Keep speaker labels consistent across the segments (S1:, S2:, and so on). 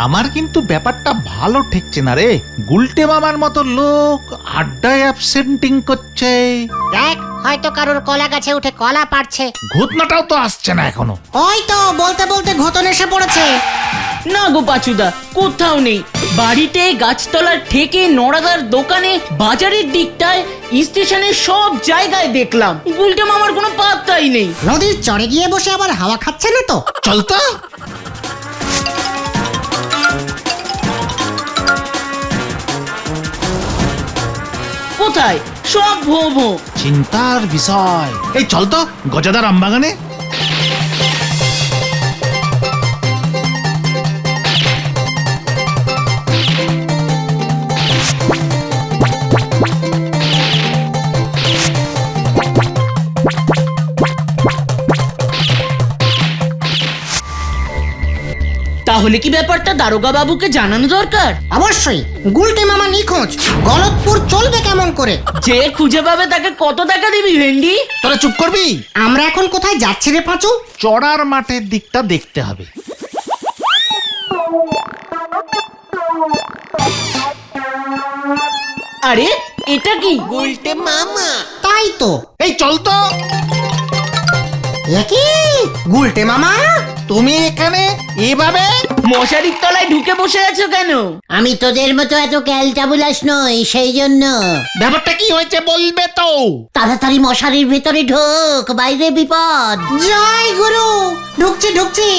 S1: আমার কিন্তু ব্যাপারটা ভালো ঠেকছে না রে। গুলটে মামার মতো লোক আড্ডায় অ্যাবসেন্টিং করছে।
S2: দেখ, হয়তো কারোর কলা গাছে উঠে কলা পাড়ছে।
S1: ঘটনাটাও তো আসছে না এখনো।
S2: ওই তো বলতে বলতে ঘটন এসে পড়েছে।
S3: না গো পাচুদা, কোথাও নেই। বাড়িতে, গাছতলার থেকে, নড়াদার দোকানে, বাজারের দিকটায়, স্টেশনের সব জায়গায় দেখলাম, গুলটে মামার কোনো পাত্তাই নেই।
S2: নদীর চড়ে গিয়ে বসে আবার হাওয়া খাচ্ছে না তো?
S1: চল তো।
S3: কোথায়? সব ভো ভো।
S1: চিন্তার বিষয়। এই চল তো গজাদার আমবাগানে।
S3: তাহলে কি ব্যাপারটা দারোগা বাবুকে জানানো দরকার?
S2: অবশ্যই। গুলটে মামা নিখোঁজ, গলতপুর চলবে কেমন করে?
S3: যে খুঁজে পাবে তাকে কত টাকা দিবি ভেন্ডি?
S1: তোরা চুপ করবি।
S2: আমরা এখন কোথায় যাচ্ছি রে পাঁচু?
S1: চড়ার মাঠের দিকটা দেখতে হবে।
S3: আরে এটা কি?
S2: গুলটে মামা। তাই তো।
S1: এই চল তো।
S2: কি গুলটে মামা,
S1: তুমি এখানে এভাবে?
S3: মশারির তলায় ঢুকে বসে আছো কেন?
S2: আমি তোদের মতো এত ক্যালটাবুলাস নই, সেই জন্য।
S1: ব্যাপারটা কি হয়েছে বলবে তো?
S2: তাড়াতাড়ি মশারির ভেতরে ঢোক, বাইরে বিপদ। জয় গুরু। ঢুকছি ঢুকছি।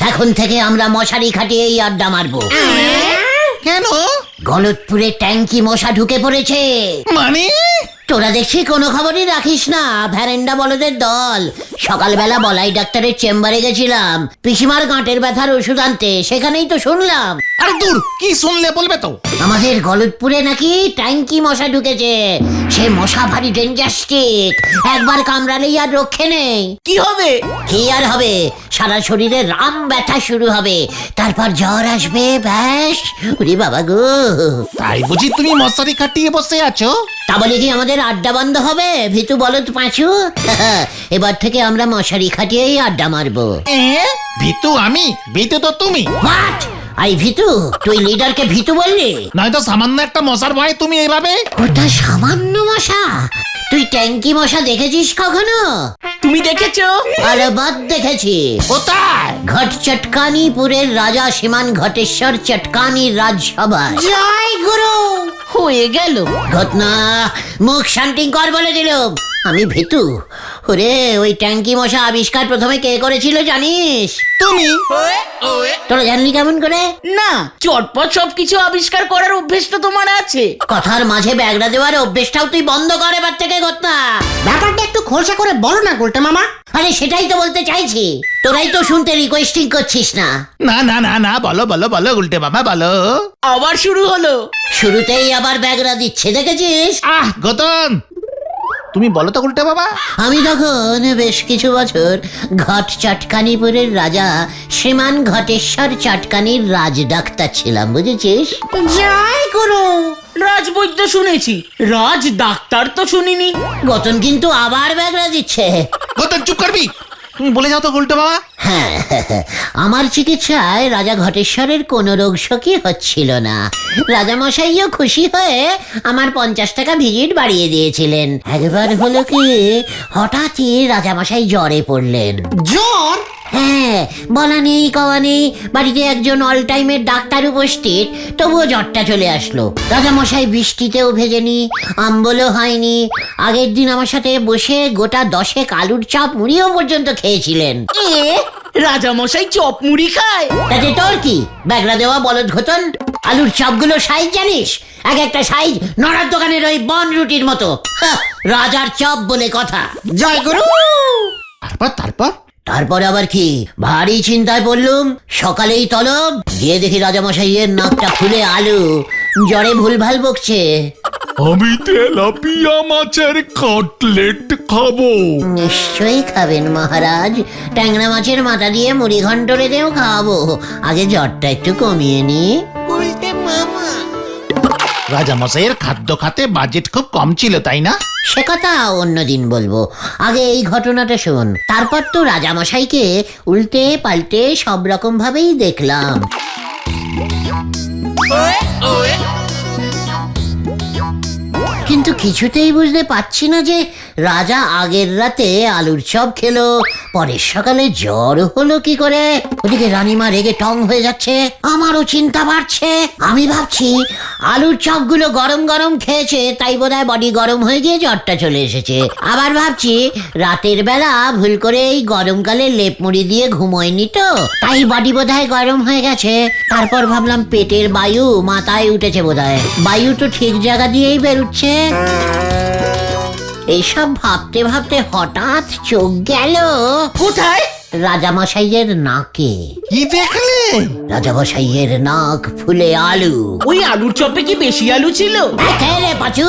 S2: এখন থেকে আমরা মশারি খাটিয়েই আড্ডা মারবো।
S1: কেন?
S2: গলতপুরে ট্যাঙ্কি মশা ঢুকে পড়েছে।
S1: মানে?
S2: তোরা দেখছি কোনো খবরই রাখিস না, ভ্যারেন্ডা বলদের দল। সকালবেলা বলাই ডাক্তারের চেম্বারে গেছিলাম পিসিমার গাঁটের ব্যথার ওষুধ আনতে, সেখানেই তো শুনলাম।
S1: আরে দূর, কি শুনলে বলবে তো?
S2: আমাদের গলতপুরে নাকি ট্যাঙ্কি মশা ঢুকেছে। সে মশা ভারী ডেঞ্জাস্টিক, একবার কামড়ালেই আর রক্ষে নেই।
S3: কি হবে?
S2: কি আর হবে, সারা শরীরে রাম ব্যথা শুরু হবে, তারপর জ্বর আসবে, ব্যাস। ওরে বাবা গো।
S1: তাই বুঝি তুমি মশারি খাটিয়ে বসে আছো?
S2: তা বলে কি আমাদের আড্ডা বন্ধ হবে? ভিতু বলো তো পাঁচু। এবার থেকে আমরা মশারি খাটিয়েই আড্ডা মারবো।
S1: ভিতু আমি? ভিতু তো তুমি।
S2: হোয়াট? আই ভিতু? তুই লিডারকে ভিতু বললি?
S1: নয়তো সামান্য একটা মশার ভয়ে তুমি এইভাবে?
S2: ওটা সামান্য মশা? তুই ট্যাঙ্কি মশা দেখেছিস কখনো?
S3: তুমি দেখেছো?
S2: আরে বাদ দেখেছি।
S1: কোথায়?
S2: ঘট চটকানিপুরের রাজা সীমান ঘটেশ্বর চটকানির রাজসভায়। জয় গুরু।
S3: হয়ে গেল।
S2: ঘটনা মুখ শান্তিং কর বলে দিলুম। আমি ভীতু। ওরে, ওই ট্যাঙ্কি মশা আবিষ্কার প্রথমে কে করেছিল জানিস?
S1: তুমি।
S2: তোরা জানলি কেমন করে?
S3: না, চটপট সবকিছু আবিষ্কার করার অভ্যেস তো তোমার আছে।
S2: কথার মাঝে ব্যাগড়া দেওয়ার অভ্যেসটাও তুই বন্ধ কর এবার থেকে। ঘটনা ব্যাপারটা একটু খোলসা করে বলো না গুলটে মামা। আরে সেটাই তো বলতে চাইছি, তোরাই তো শুনতে রিকোয়েস্টিং করছিস না।
S1: না না না না, বলো বলো বলো উল্টে বাবা বলো।
S3: আবার শুরু হলো।
S2: শুরুতেই আবার ব্যাগড়া দিচ্ছে, দেখেছিস?
S1: গতন তুমি বলো তো উল্টে বাবা।
S2: আমি তখন বেশ কিছু বছর ঘট চটকানিপুরের রাজা শ্রীমান ঘটেশ্বর চটকানির রাজ ডাক্তার ছিলাম, বুঝেছিস? জয় গুরু।
S3: রাজবৈদ্য শুনেছি, রাজ ডাক্তার তো শুনিনি।
S2: গতন কিন্তু আবার ব্যাগড়া দিচ্ছে।
S1: গতন চুপ করবি। তুমি বলে যাও তো উল্টে বাবা।
S2: হ্যাঁ, আমার চিকিৎসায় রাজা ঘটেশ্বরের কোনো রোগ শোকই হচ্ছিল না। রাজামশাইও খুশি হয়ে আমার 50 টাকা ভিজিট বাড়িয়ে দিয়েছিলেন। একবার হলো কি, হঠাৎই রাজামশাই জ্বরে পড়লেন। জ্বর? হ্যাঁ, বলা নেই কওয়া নেই, বাড়িতে একজন অল টাইমের ডাক্তার উপস্থিত, তবুও জ্বরটা চলে আসলো। রাজামশাই বৃষ্টিতেও ভেজেনি, আম্বলও হয়নি। আগের দিন আমার সাথে বসে গোটা 10 আলুর চাপ মুড়িও পর্যন্ত খেয়েছিলেন।
S3: রাজামশাই চপ মুড়ি খায়?
S2: তাতে তোর কি? ব্যাগড়া দেওয়া বলদ ঘটন। আলুর চাপগুলো সাইজ জানিস? এক একটা সাইজ নড়ার দোকানের ওই বন রুটির মতো। রাজার চপ বলে কথা। জয় গুরু।
S1: তারপর
S2: তারপরে আবার কি, ভারী চিন্তায় পড়লুম। সকালেই তলব গিয়ে দেখি রাজামশাইয়ের নাকটা ফুলে আলু, জ্বরে ভুলভাল বকছে।
S4: আমি তেলাপিয়া মাছের কাটলেট খাবো।
S2: নিশ্চয়ই খাবেন মহারাজ, ট্যাংরা মাছের মাথা দিয়ে মুড়ি ঘন্ট রেঁধেও খাওয়াবো। আগে জ্বরটা একটু কমিয়ে নি।
S1: রাজামশাইয়ের খাদ্য খাতে বাজেট খুব কম ছিল তাই না?
S2: সে কথা অন্যদিন বলবো, আগে এই ঘটনাটা শোন। তারপর তো রাজামশাইকে উল্টে পাল্টে সব রকম ভাবেই দেখলাম। কিন্তু কিছুতেই বুঝতে পারছি না যে রাজা আগের রাতে আলুর চপ খেলো, পরের সকালে জ্বর হলো কি করে। ওদিকে রানীমা রেগে টং হয়ে যাচ্ছে, আমারও চিন্তা বাড়ছে। আমি ভাবছি আলুর চপগুলো গরম গরম খেয়েছে, তাই বোধহয় বডি গরম হয়ে গিয়ে জ্বরটা চলে এসেছে। আবার ভাবছি রাতের বেলা ভুল করে এই গরমকালে লেপ মুড়ি দিয়ে ঘুমোয়নি তো, তাই বডি বোধহয় গরম হয়ে গেছে। তারপর ভাবলাম পেটের বায়ু মাথায় উঠেছে বোধহয়, বায়ু তো ঠিক জায়গা দিয়েই বেরোচ্ছে। এইসব ভাবতে ভাবতে হঠাৎ চোখ গেল
S3: কোথায়?
S2: রাজামশাইয়ের নাকে।
S1: কি দেখলে?
S2: রাজামশাইয়ের নাক ফুলে আলু।
S3: ওই আলুর চপে কি বেশি আলু ছিল?
S2: খেয়ে রে পাচু,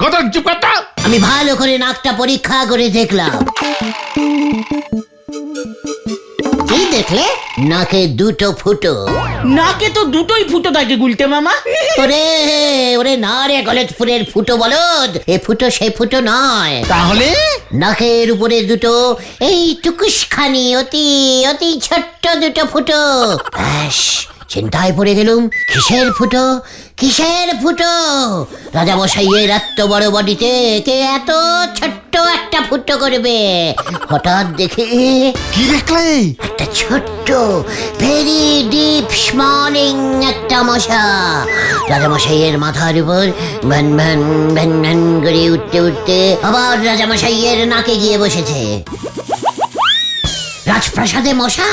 S1: গদর চুপ কর তো।
S2: আমি ভালো করে নাকটা পরীক্ষা করে দেখলাম। কি দেখলে? নাকে দুটো ফুটো।
S3: নাকে তো দুটোই ফুটো থাকে গুলটে মামা।
S2: ওরে ওরে না রে গলতপুরের ফুটো বলদ, এ ফুটো সে ফুটো নয়।
S1: তাহলে
S2: নাকের উপরে দুটো এই টুকুসখানি অতি অতি ছোট্ট দুটো ফুটো। ব্যাস, চিন্তায় পড়ে গেলুম। কিসের ফুটো? কিসের ফুটো? রাজামশাইয়ের এত বড় বডিতে কে এত ছোট্ট একটা ফুটো করবে? হঠাৎ দেখে
S1: কি দেখলে?
S2: একটা ছোট্ট ভেরি ডিপ স্মলিং একটা মশা রাজামশাইয়ের মাথার উপর ভ্যান ভ্যান ভ্যান ভ্যান করে উঠতে উঠতে আবার রাজামশাইয়ের নাকে গিয়ে বসেছে। রাজপ্রাসাদে মশা!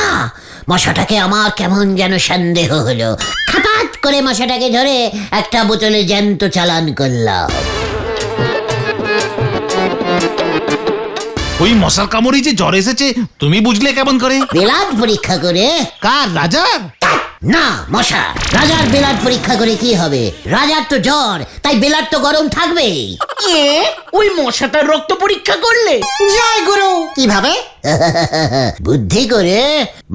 S2: মশাটাকে আমার কেমন যেন সন্দেহ হলো। হঠাৎ করে মশাটাকে ধরে একটা বোতলে জ্যান্ত চালান করলাম।
S1: ওই মশার কামড়ে যে জ্বর এসেছে তুমি বুঝলে কেমন করে?
S2: ব্লাড পরীক্ষা করে।
S1: কার? রাজার?
S2: না, মশা। রাজার ব্লাড পরীক্ষা করে কি হবে? রাজার তো জ্বর, তাই ব্লাড তো গরম থাকবেই।
S3: ওই মশাটার রক্ত পরীক্ষা করলে?
S2: জয় গুরু। কিভাবে? বুদ্ধি করে।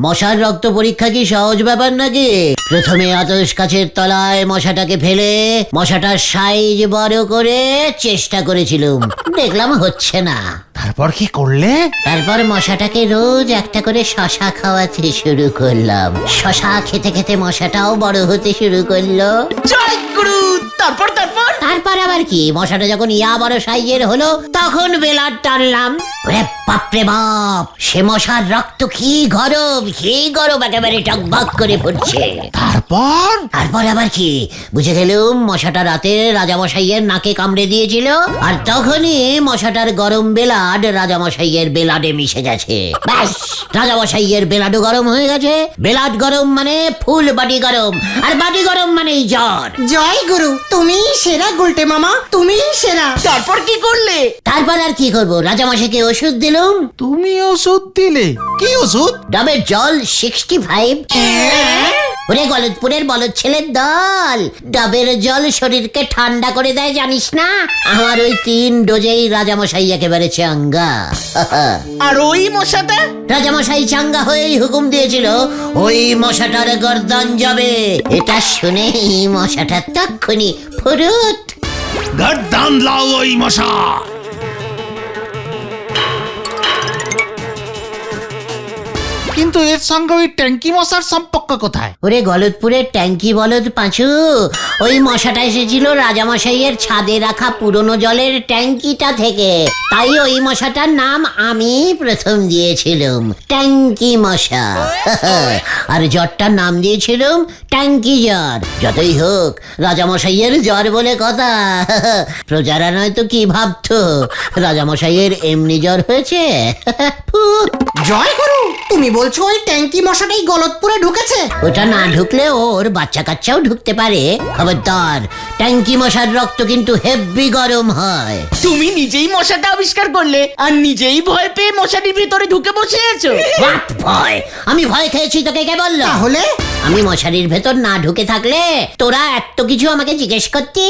S2: মশার রক্ত পরীক্ষা কি সহজ ব্যাপার নাকি? প্রথমে আতশ কাছের তলায় মশাটাকে ফেলে মশাটার সাইজ বড় করে চেষ্টা করেছিলুম, দেখলাম হচ্ছে না।
S1: তারপর কি করলে?
S2: তারপর মশাটাকে রোজ একটা করে শশা খাওয়াতে শুরু করলাম। শশা খেতে খেতে মশাটাও বড় হতে শুরু করলো।
S3: জয় গুরু। তারপর তারপর
S2: তারপর আবার কি, মশাটা যখন ইয়া বড় সাইজের হলো তখন বেলার টানলাম। ওরে বাপরে বাপ, সে মশার রক্ত কি গরম, কি গরম, একেবারে টকবক করে ফুটছে।
S1: তারপর?
S2: তারপর আবার কি, বুঝে গেলুম মশাটা রাতে রাজামশাইয়ের নাকে কামড়ে দিয়েছিল, আর তখনই মশাটার গরম বেলাড রাজামশাইয়ের বেলাডে মিশে গেছে। ব্যাস, রাজামশাইয়ের বেলাডও গরম হয়ে গেছে। বেলাড গরম মানে ফুল বাড়ি গরম, আর বাড়ি গরম মানেই জ্বর।
S5: জয় গুরু, তুমি সেরা গুলটে মামা, তুমি সেরা।
S3: তারপর কি করলে?
S2: তারপর আর কি করবো, রাজামশাইকে ওষুধ দিলুম।
S1: তুমি ওষুধ দিলে? কি ওষুধ?
S2: ডাবের জল 65। ওরে গলতপুরের বলদ ছেলের দল, ডাবের জল শরীরকে ঠান্ডা করে দেয় জানিস না? আমার ওই 3 ডোজেই রাজামশাই একেবারে চাঙ্গা।
S3: আর ওই মশাটা?
S2: রাজামশাই চাঙ্গা হয়েই হুকুম দিয়েছিল ওই মশাটার গর্দন যাবে। এটা শুনেই মশাটা তক্ষুনি ফুরুত।
S1: গর্দান লাও ওই মশা। কিন্তু এর সঙ্গে ওই ট্যাঙ্কি মশার সম্পর্ক কোথায়?
S2: ওরে গলতপুরের ট্যাঙ্কি বলদ পাঁচু, ওই মশাটা এসেছিল রাজামশাইয়ের ছাদে রাখা পুরনো জলের ট্যাঙ্কিটা থেকে, তাই ওই মশাটার নাম আমি প্রথম দিয়েছিলাম ট্যাঙ্কি মশা। আর জ্বরটার নাম দিয়েছিলাম ট্যাঙ্কি জ্বর। যতই হোক রাজামশাইয়ের জ্বর বলে কথা। প্রজারা নয়তো কি ভাবতো রাজামশাইয়ের এমনি জ্বর হয়েছে।
S5: জয় গুরু, তুমি বলছো ওই ট্যাঙ্কি মশাটাই গলতপুরে ঢুকেছে?
S2: ওটা না ঢুকলে ওর বাচ্চা কাচ্চাও ঢুকতে পারে। খবরদার, ট্যাঙ্কি মশার রক্ত কিন্তু হেব্বি গরম হয়।
S3: তুমি নিজেই মশাটা আবিষ্কার করলে আর নিজেই ভয় পেয়ে মশাটির ভিতরে ঢুকে বসে আছো।
S2: What ভয়? আমি ভয় খেয়েছি তোকে কে বললো?
S5: তাহলে
S2: আমি মশারির ভেতর না ঢুকে থাকলে তোরা এত কিছু আমাকে জিজ্ঞেস করতি?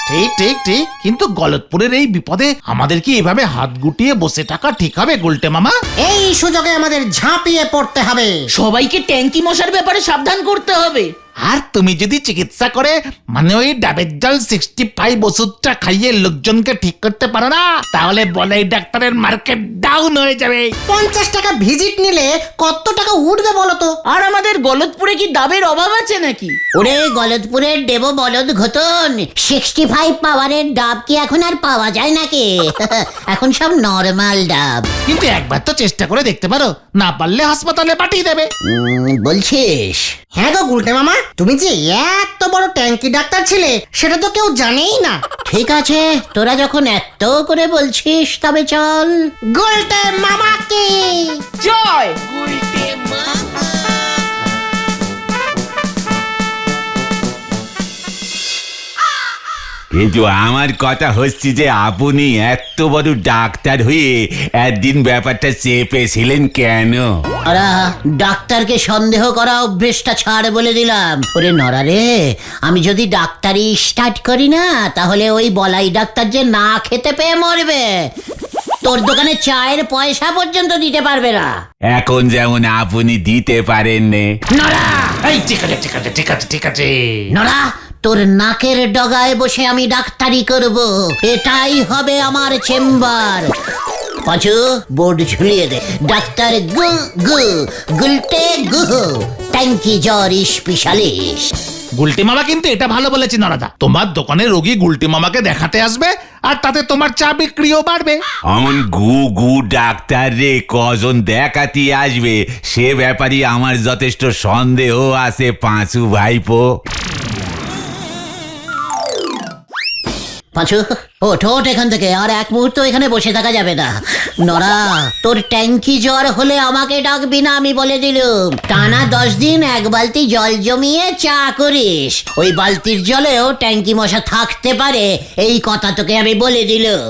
S1: ঠিক ঠিক ঠিক, কিন্তু গলতপুরের এই বিপদে আমাদের কি এভাবে হাত গুটিয়ে বসে থাকা ঠিক হবে গুলটে মামা?
S5: এই সুযোগে আমাদের ঝাঁপিয়ে পড়তে হবে।
S3: সবাইকে ট্যাঙ্কি মশার ব্যাপারে সাবধান করতে হবে।
S1: আর তুমি যদি চিকিৎসা করে মানে ওই ডাবের জল 65 ওষুধটা খাইয়ে লোকজনকে ঠিক করতে পারো না, তাহলে বলাই ডাক্তারের মার্কেট ডাউন হয়ে যাবে।
S5: 50 টাকা ভিজিট নিলে কত টাকা উঠবে বলো তো?
S3: আর আমাদের গলতপুরে কি ডাবের অভাব আছে নাকি?
S2: ওরে গলতপুরের দেব বলদ ঘটন, 65 পাওয়ারের ডাব কি এখন আর পাওয়া যায় নাকি? এখন সব নরমাল ডাব।
S1: কিন্তু একবার তো চেষ্টা করে দেখতে পারো, না পারলে হাসপাতালে পাঠিয়ে দেবে।
S2: বলছিস?
S5: হ্যাঁ গো গুলটে মামা, তুমি যে এত বড় ট্যাঙ্কি ডাক্তার ছিলে সেটা তো কেউ জানেই না।
S2: ঠিক আছে, তোরা যখন এত করে বলছিস তবে চল।
S5: গুলটে মামাকে
S3: জয়।
S6: কিন্তু আমার কথা হচ্ছে যে আপনি এত বড় ডাক্তার হয়ে একদিন ব্যাপারটা চেপেছিলেন কেন?
S2: ওরা ডাক্তারকে সন্দেহ করা অভ্যেসটা ছাড় বলে দিলাম। ওরে নরা রে, আমি যদি ডাক্তারি স্টার্ট করি না তাহলে ওই বলাই ডাক্তার যে না খেতে পেয়ে মরবে, তোর দোকানে চায়ের পয়সা পর্যন্ত দিতে পারবে না।
S6: এখন যেমন আপনি দিতে পারেন নে।
S2: নরা,
S1: এই ঠিক আছে ঠিক আছে ঠিক আছে ঠিক আছে।
S2: নরা, তোর নাকের ডগায় বসে আমি ডাক্তারি করব, এটাই হবে আমার চেম্বার। পাঁচু, বোর্ড ঝুলিয়ে দে। ডাক্তার গুলটে গুহ, ট্যাঙ্কি জ্বর স্পেশালিস্ট।
S1: গুলটি মামা কিন্তু এটা ভালো বলেছে নরাদা, তোমার দোকানে রোগী গুলটি মামাকে দেখাতে আসবে আর তাতে তোমার চা বিক্রিও বাড়বে।
S6: অমন গু গু ডাক্তার রে কজন দেখাতে আসবে সে ব্যাপারে আমার যথেষ্ট সন্দেহ আছে পাঁচু ভাইপো।
S2: পাঁচু, ওঠ ওঠ এখান থেকে, আর এক মুহূর্ত এখানে বসে থাকা যাবে না। নরা, তোর ট্যাঙ্কি জ্বর হলে আমাকে ডাকবি না, আমি বলে দিলুম। টানা 10 দিন এক বালতি জল জমিয়ে চা করিস, ওই বালতির জলেও ট্যাঙ্কি মশা থাকতে পারে, এই কথা তোকে আমি বলে দিলুম।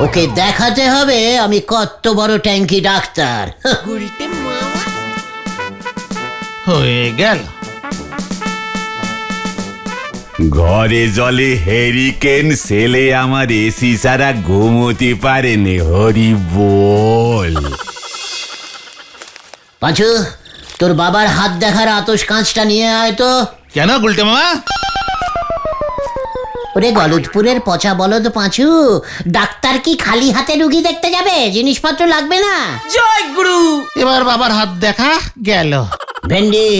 S2: ওকে দেখাতে হবে আমি কত বড় ট্যাঙ্কি ডাক্তার।
S1: হয়ে গেল।
S6: ঘরে জলে হেরিকেন ছেলে আমার এসি ছাড়া ঘুমোতে পারেনি, হরি বল।
S2: পাঁচু, তোর বাবার হাত দেখার আতস কাঁচটা নিয়ে আয় তো।
S1: কেন গুলটে মামা?
S2: ওরে গলতপুরের পচা বলদ পাঁচু, ডাক্তার কি খালি হাতে রুগী দেখতে যাবে? জিনিসপত্র লাগবে না?
S3: জয় গুরু।
S1: এবার বাবার হাত দেখা গেল।
S2: ভেন্ডি,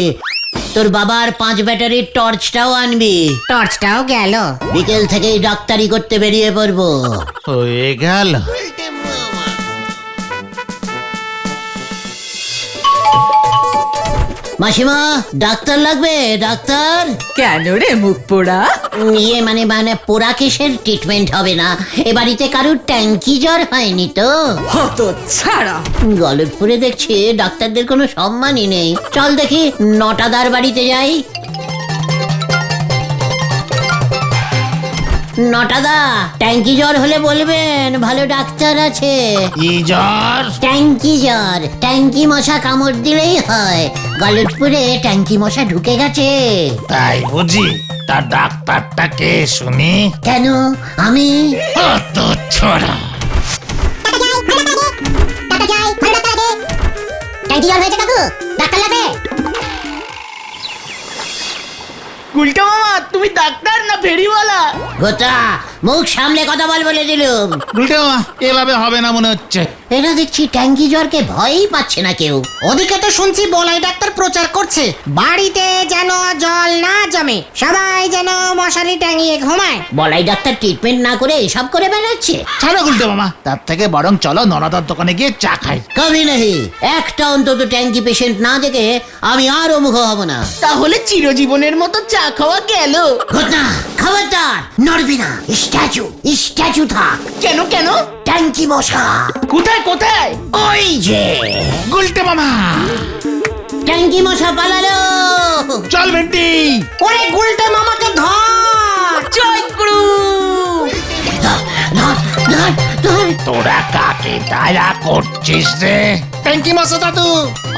S2: তোর বাবার 5 ব্যাটারির টর্চটাও আনবি।
S5: টর্চটাও গেল।
S2: বিকেল থেকেই ডাক্তারি করতে বেরিয়ে পড়বো।
S1: হয়ে গেল।
S2: মাসিমা, ডাক্তার লাগবে? ডাক্তার?
S7: কেন রে মুখ পোড়া?
S2: ইয়ে মানে পোড়া কেসের ট্রিটমেন্ট হবে না, এ বাড়িতে কারুর ট্যাঙ্কি জ্বর হয়নি তো?
S7: হত ছাড়া।
S2: গলতপুরে দেখছি ডাক্তারদের কোনো সম্মানই নেই। চল দেখি নটাদার বাড়িতে যাই। নটাদা, ট্যাঙ্কি জ্বর হলে বলবেন, ভালো ডাক্তার আছে।
S1: কি জ্বর?
S2: ট্যাঙ্কি জ্বর, ট্যাঙ্কি মশা কামড় দিলেই হয়। গলতপুরে ট্যাঙ্কি মশা ঢুকে গেছে।
S1: তাই বুঝি? তা ডাক্তারটা কে শুনি?
S2: কেন? আমি?
S1: অত ছড়া।
S2: ট্যাঙ্কি জ্বর হয়েছে কাকু, ডাক্তার লাগবে?
S3: গুলটা মামা, তুমি ডাক্তার না ফেরিওয়ালা?
S2: গোটা, মুখ সামলে কথা বলে দিলুম।
S1: গুলটে মামা, এভাবে হবে না মনে হচ্ছে।
S2: এরা দেখছি ট্যাঙ্কি জ্বরকে ভয়ই পাচ্ছে না কেউ।
S5: ওদিকে তো শুনছি বলাই ডাক্তার প্রচার করছে বাড়িতে যেন জল না জমে, সবাই যেন মশারি টাঙিয়ে ঘুমায়।
S2: বলাই ডাক্তার ট্রিটমেন্ট না করে এসব করে বেড়াচ্ছে।
S1: ছাড়ো গুলটে মামা, তার থেকে বরং চলো নরাদার দোকানে গিয়ে চা খাই।
S2: কবি নেই, একটা অন্তত ট্যাঙ্কি পেশেন্ট না দেখে আমি আর মুখ হব না।
S3: তাহলে চিরজীবনের মতো চা খাওয়া গেল।
S2: ঘটনা, খবরদার নড়বি না, স্ট্যাচু থাক।
S3: কেন কেন?
S2: ট্যাঙ্কি মশা
S3: কোথায় কোথায়?
S2: ওই যে
S1: গুলটে মামা,
S2: ট্যাঙ্কি মশা পালালো।
S1: চল ভেন্টি।
S5: ওরে গুলটে মামাকে ধর।
S3: জয় গুরু।
S2: ধর, ধর, ধর, ধর।
S1: তোরা কাকে দয়া করছিস রে? ট্যাঙ্কি মশা দাদু,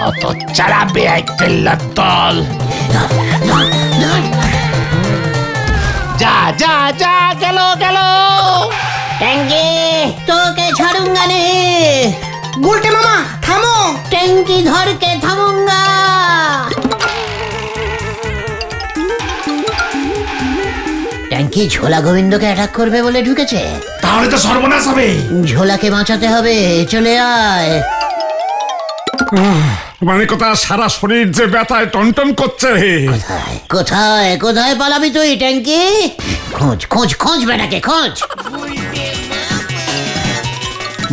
S1: অত চারা বেআই কেল্লার দল।
S2: ধর, ধর, ধর।
S1: যা যা যা, গেল গেল।
S2: ট্যাঙ্কি, তোকে ছাড়ুঙ্গা নে।
S5: গুলটে মামা থামো।
S2: ট্যাঙ্কি ধর কে থামুঙ্গা। কি ঝোলা গোবিন্দকে অ্যাটাক করবে বলে ঢুকেছে?
S1: তাহলে তো সর্বনাশ হবে।
S2: ঝোলাকে বাঁচাতে হবে, চলে আয়।
S4: মানে কথা সারা শরীর যে ব্যথায় টনটন করছে।
S2: কোথায় কোথায় পালাবি তুই ট্যাঙ্কি? খোঁজ খোঁজ খোঁজ বেটাকে খোঁজ।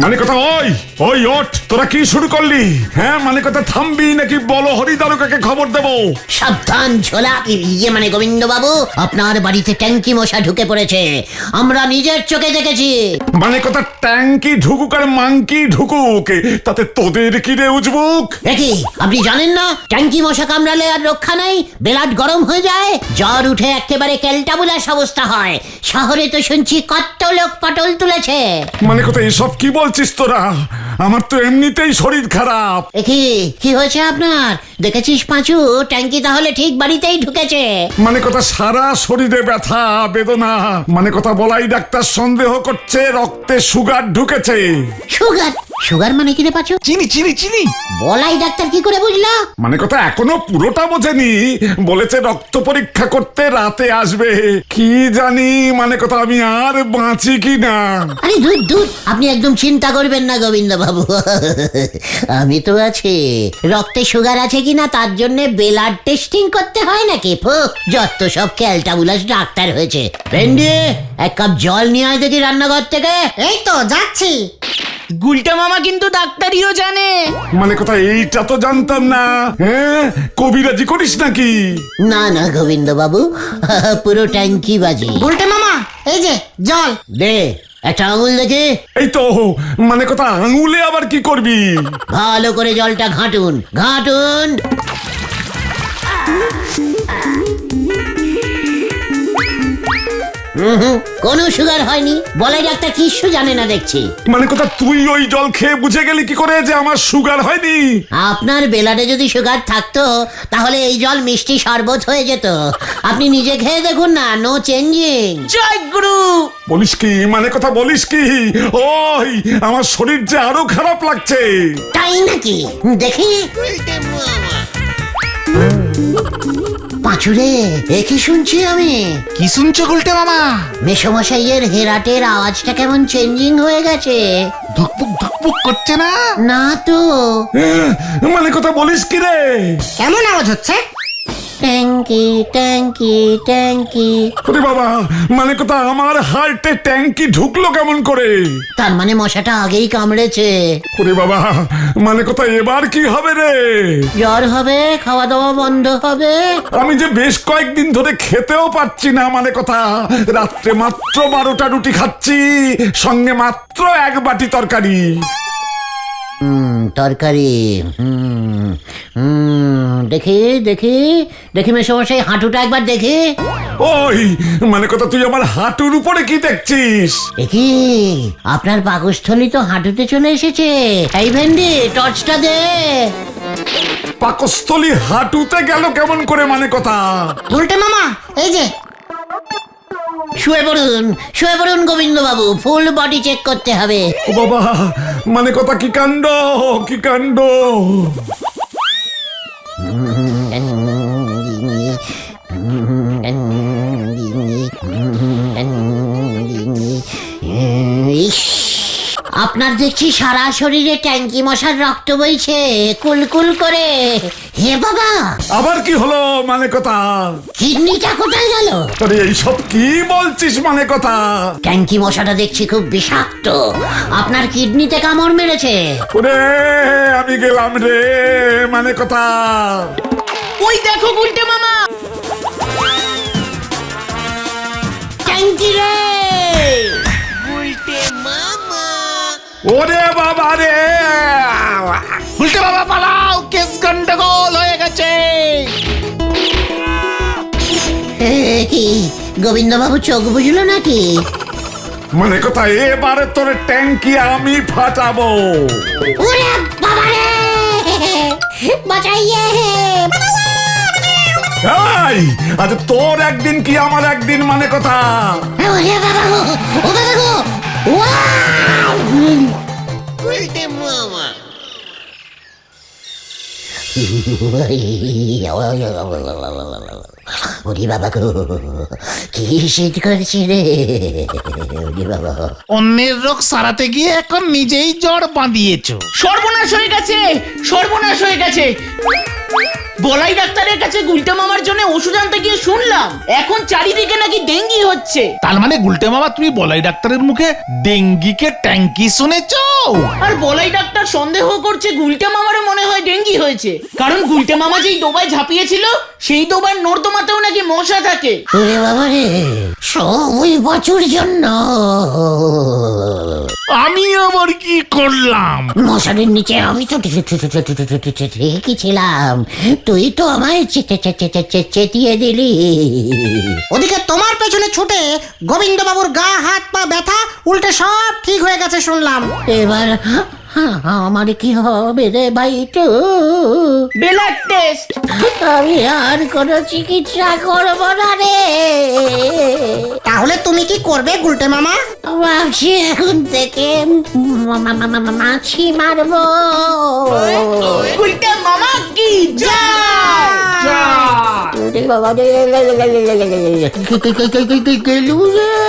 S4: মানে কথা ওই ওই ওঠ, তোরা কি শুরু করলি? হ্যাঁ মানে কথা থামবি নাকি বলো হরিদারুকাকে খবর দেবো?
S2: সাবধান ঝোলা, ইয়ে মানে গোবিন্দ বাবু, আপনার বাড়িতে ট্যাঙ্কি মশা ঢুকে পড়েছে, আমরা নিজের চোখে দেখেছি।
S4: মানে কথা ট্যাঙ্কি ঢুকুক আর মাংকি ঢুকুক, তাতে তোদের কি রে উজবুক?
S2: দেখি আপনি জানেন না ট্যাঙ্কি মশা কামড়ালে আর রক্ষা নেই, বেলাট গরম হয়ে যায়, জ্বর উঠে একেবারে ক্যালটাবুলাস অবস্থা হয়। শহরে তো শুনছি কত লোক পটল তুলেছে।
S4: মানে কথা এসব কি বলছিস তোরা? আমার তো এমনিতেই শরীর খারাপ।
S2: কি হয়েছে আপনার? দেখেছিস পাঁচু, ট্যাঙ্কি তাহলে ঠিক বাড়িতেই ঢুকেছে।
S4: মানে কথা সারা শরীরে ব্যথা বেদনা। মানে কথা বলাই ডাক্তার সন্দেহ করছে রক্তে সুগার ঢুকেছে।
S2: সুগার? সুগার মানে কি রে পাঁচু?
S1: চিনি চিনি চিনি।
S2: বলাই ডাক্তার কি করে বুঝলা?
S4: মানে কথা এখনো পুরোটা বোঝেনি, বলেছে রক্ত পরীক্ষা করতে রাতে আসবে। কি জানি মানে কথা আমি আর বাঁচি কি না।
S2: আরে দূর দূর, আপনি একদম চিন্তা করবেন না গোবিন্দ বাবু, আমি তো আছি। রক্তে সুগার আছে কিনা তার জন্য ব্লাড টেস্টিং করতে হয় নাকি? যত সব ক্যালটাবুলাস ডাক্তার হয়েছে। ভেন্ডি, এক কাপ জল নিয়ে আয় দেখি রান্নাঘর থেকে।
S5: এই তো যাচ্ছি।
S3: গুলটা মামা কিন্তু ডাক্তারিও জানে।
S4: মানে কথা এইটা তো জানতাম না। হ্যাঁ কবিরাজি করিস নাকি?
S2: না না গোবিন্দ বাবু, পুরো ট্যাঙ্কি বাজি।
S5: উল্টে মামা, এই যে জল।
S2: দে একটা আঙুল দেখে।
S4: এই তো মানে কথা আঙুলে আবার কি করবি?
S2: ভালো করে জলটা ঘাঁটুন ঘাঁটুন। কোনো সুগার হয়নি, বলাই ডাক্তার কিচ্ছু জানে না দেখছি।
S4: মানে কথা তুই ওই জল খেয়ে বুঝে গেলি কি করে যে আমার সুগার হয়নি?
S2: আপনার বেলাডে যদি সুগার থাকতো তাহলে এই জল মিষ্টি শরবত হয়ে যেত। আপনি নিজে খেয়ে দেখুন না, নো চেঞ্জিং।
S3: জয় গুরু।
S4: বলিস কি? মানে কথা বলিস কি? ওই আমার শরীর যে আরো খারাপ লাগছে।
S2: তাই নাকি? দেখি। পাঁচুরে, এ কি শুনছি আমি?
S1: কি শুনছো গুলটে মামা?
S2: মেসমশাইয়ের হেরাটের আওয়াজটা কেমন চেঞ্জিং হয়ে গেছে।
S1: ধুকপুক ধুকপুক করছে না?
S2: না তো।
S4: মানে কথা বলিস কি রে?
S5: কেমন আওয়াজ হচ্ছে?
S2: ট্যাঙ্কি ট্যাঙ্কি ট্যাঙ্কি।
S4: ওরে বাবা, মানে কথা আমার হার্টে ট্যাঙ্কি ঢুকলো কেমন করে?
S2: তার মানে মশাটা আগেই কামড়েছে।
S4: ওরে বাবা, মানে কথা এবার কি হবে রে?
S2: জ্বর হবে, খাওয়া দাওয়া বন্ধ হবে।
S4: আমি যে বেশ কয়েকদিন ধরে খেতেও পাচ্ছি না। মানে কথা রাত্রে মাত্র 12টা রুটি খাচ্ছি, সঙ্গে মাত্র 1 বাটি তরকারি।
S2: তরকারি। দেখি দেখি দেখি মেসমশাই হাঁটুটা একবার দেখি।
S4: ওই মানে কথা তুই আমার হাঁটুর উপরে কি দেখছিস?
S2: দেখি আপনার পাকস্থলী তো হাঁটুতে চলে এসেছে। এই ভেন্ডি, টর্চটা দে।
S4: পাকস্থলী হাঁটুতে গেল কেমন করে? মানে কথা
S5: উল্টে মামা, এই যে।
S2: শুয়ে পড়ুন গোবিন্দ বাবু, ফুল বডি চেক করতে হবে।
S4: ও বাবা, মানে কথা কি কাণ্ড কি কাণ্ড!
S2: আপনার দেখছি সারা শরীরে ট্যাঙ্কি মশার রক্ত বইছে কুলকুল করে। হে বাবা,
S4: আবার কি হলো? মানে কথা
S2: কিডনিটা কোথায় গেল?
S4: আরে এইসব কি বলছিস? মানে কথা
S2: ট্যাঙ্কি মশাটা দেখছি খুব বিষাক্ত, আপনার কিডনিতে কামড় মেরেছে।
S4: ওরে আমি গেলাম রে। মানে কথা
S3: ওই দেখো গুলটা মামা।
S2: ট্যাঙ্কি রে।
S4: ওরে বাবা রে!
S1: গুলটে মামা পালাও, কেস গন্ডগোল হয়ে গেছে।
S2: কি গোবিন্দ বাবু চোখ বুঝলো নাকি?
S4: মানে কথা এবারে তোর ট্যাঙ্কি আমি ফাটাবো।
S2: ওরে বাবা রে, বাঁচাইয়ে।
S4: এই আজ তোর একদিন কি আমার একদিন? মানে কথা
S2: ওরে বাবা গো, ও বাবা গো, ওয়াও! ওরে বাবা গো, কি শীত করছে রে, ওরে বাবা।
S1: অন্যের রোগ সারাতে গিয়ে এখন নিজেই জ্বর বাঁধিয়েছো।
S3: সর্বনাশ হয়ে গেছে, সর্বনাশ হয়ে গেছে। বলাই ডাক্তারের কাছে গুলটে মামার জন্য ওষুধ আনতে গিয়ে শুনলাম এখন চারিদিকে নাকি ডেঙ্গি হচ্ছে।
S1: তার মানে গুলটে মামা তুমি বলাই ডাক্তারের মুখে ডেঙ্গিকে ট্যাঙ্কি শুনেছো?
S3: আর বলাই ডাক্তার সন্দেহ করছে গুলটে মামারও মনে হয় ডেঙ্গি হয়েছে, কারণ গুলটে মামা যেই ডোবায় ঝাঁপিয়েছিল সেই ডোবার নর্দমাতেও নাকি মশা থাকে।
S2: ওরে বাবা রে, সবই বাঁচুর জন্য।
S1: আমি আবার কি করলাম?
S2: মশারির নিচে আমি তো ছিলাম, তুই তো আমায় চেতিয়ে দিলি।
S5: ওদিকে তোমার পেছনে ছুটে গোবিন্দ বাবুর গা হাত পা ব্যথা উল্টে সব ঠিক হয়ে গেছে শুনলাম।
S2: এবার আমার কি হবে রে ভাইটু?
S3: Blood test.
S2: আমি আর কোনো চিকিৎসা করব না রে।
S5: তাহলে তুমি কি করবে গুলটে মামা?
S2: ভাবছি এখন থেকে মাছি মারবো।
S3: গুলটে মামা কি
S2: ওরে বাবা রে, গেলু রে।